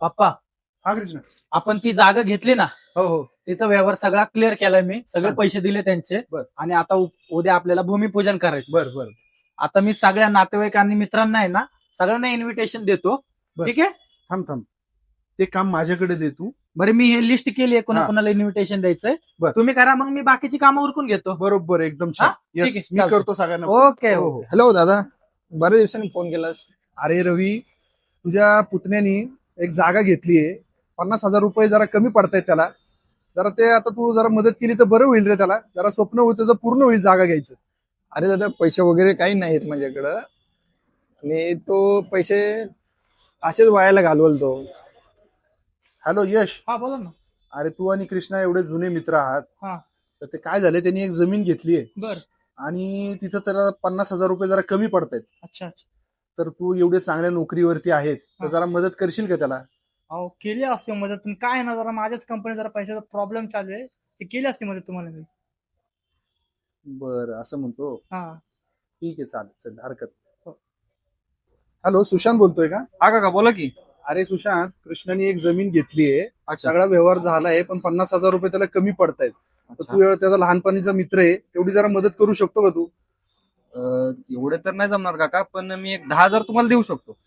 पप्पा, हा कृष्ण. आपण ती जागा घेतली ना, हो हो. तिचा व्यवहार सगळा क्लिअर केलाय मी. सगळे छान. पैसे दिले त्यांचे. बर. आणि आता उद्या आपल्याला भूमिपूजन करायचं. बर बर आता मी सगळ्या नातेवाईक आणि मित्रांना आहे ना, सगळ्यांना इन्व्हिटेशन देतो. बर. ठीक आहे. थांब थांब, ते काम माझ्याकडे दे तू. बरं, मी हे लिस्ट केली आहे हा. कोणाकोणाला इन्व्हिटेशन द्यायचंय. बर. तुम्ही करा, मग मी बाकीची कामं उरकून घेतो. बरोबर, एकदम हा? छान. ठीक आहे, येस, मी चालतंय. करतो सगळ्यांना. ओके हो, हो. हो. हॅलो दादा, बऱ्याच दिवसांनी फोन केलास. अरे रवी, तुझ्या पुतण्यानी एक जागा घेतलीये. 50,000 रुपये जरा कमी पडतायत त्याला. जरा ते आता तू जरा मदत केली तर बरं होईल रे. त्याला जरा स्वप्न होतं तर पूर्ण होईल जागा घ्यायचं. अरे दादा, पैसे वगैरे काही नाहीत माझ्याकडं, आणि तो पैसे असेच वायाला घालवल तो. हॅलो यश, हा, बोला ना. अरे तू आणि कृष्णा एवढे जुने मित्र आहात. हा. तर ते काय झाले, त्यांनी एक जमीन घेतलीये बर. आणि तिथं त्याला 50,000 रुपये जरा कमी पडतायत. अच्छा अच्छा. तर तू एवढे चांगल्या नोकरीवरती आहेत, तर हा. जरा मदत करशील का त्याला? अहो केली असते मदत, पण काय ना जरा माझ्याच कंपनी जरा पैशाचा प्रॉब्लेम चालू आहे, ते केली असते मदत तुम्हाला मी. बरं, असं म्हणतो. हा. ठीक आहे, चालेल, चल, हरकत नाही. हॅलो, सुशांत बोलतोय का? हा काका, बोला की. अरे सुशांत, कृष्णाने एक जमीन घेतलीये. अच्छा. सगळा व्यवहार झालाय, पण 50,000 रुपये त्याला कमी पडतायत. तर तू त्याचा लहानपणीचा मित्र आहे, तेवढी जरा मदत करू शकतो का तू? एवढे तर नाही जमणार काका, पण मी एक 10,000 तुम्हाला देऊ शकतो.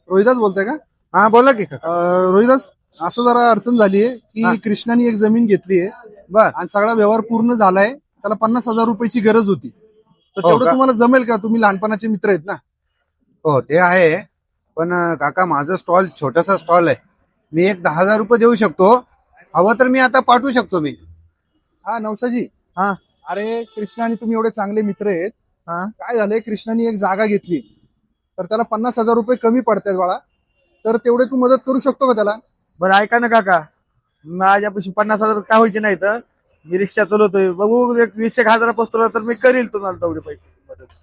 रोहिदास बोलतोय का? हा बोला की. रोहिदास, असं जरा अडचण झालीये की कृष्णाने एक जमीन घेतलीये बर. आणि सगळा व्यवहार पूर्ण झालाय. त्याला 50,000 रुपयाची गरज होती. तर हो तेवढं का? तुम्हाला जमेल का? तुम्ही लहानपणाचे मित्र आहेत ना. हो ते आहे, पण काका माझं स्टॉल छोटासा स्टॉल आहे. मी एक 10,000 रुपये देऊ शकतो. हवं तर मी आता पाठवू शकतो मी. हा नवसाजी. हा. अरे कृष्णा आणि तुम्ही एवढे चांगले मित्र आहेत. हा. काय झालंय, कृष्णाने एक जागा घेतली, तर त्याला 50,000 रुपये कमी पडतात बाळा. तर तेवढे तू मदत करू शकतो का त्याला? बरं ऐका ना काका, माझ्यापाशी 50,000 काय व्हायचे नाही, तर मी रिक्षा चालवतोय. बघू, एक 20,000 पोचतो तर मी करील तुम्हाला तेवढे पैसे मदत.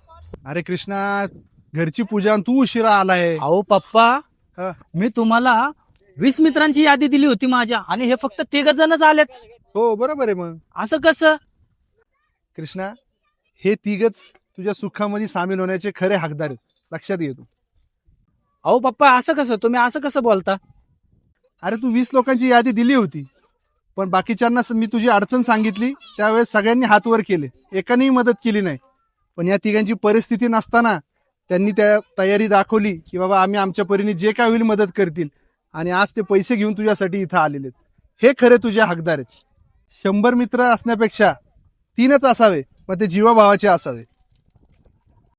अरे कृष्णा, घरची पूजा आणि तू उशिरा आलाय. अहो पप्पा, हा. मी तुम्हाला 20 मित्रांची यादी दिली होती माझ्या, आणि हे फक्त 3 जणच आलेत. हो बरोबर आहे. मग असं कसं? कृष्णा, हे तिघच तुझ्या सुखामध्ये सामील होण्याचे खरे हकदार आहेत, लक्षात घे तू. अहो पप्पा, असं कसं? तुम्ही असं कसं बोलता? अरे तू 20 लोकांची यादी दिली होती, पण बाकीच्यांना मी तुझी अडचण सांगितली त्यावेळेस सगळ्यांनी हात वर केले, एकानेही मदत केली नाही. पण या तिघांची परिस्थिती नसताना त्यांनी त्या तयारी दाखवली की बाबा आम्ही आमच्या परीने जे काय होईल मदत करतील, आणि आज ते पैसे घेऊन तुझ्यासाठी इथं आलेले आहेत. हे खरे तुझे हकदार आहेत. 100 मित्र असण्यापेक्षा 3च असावे, पण ते जीवाभावाचे असावे.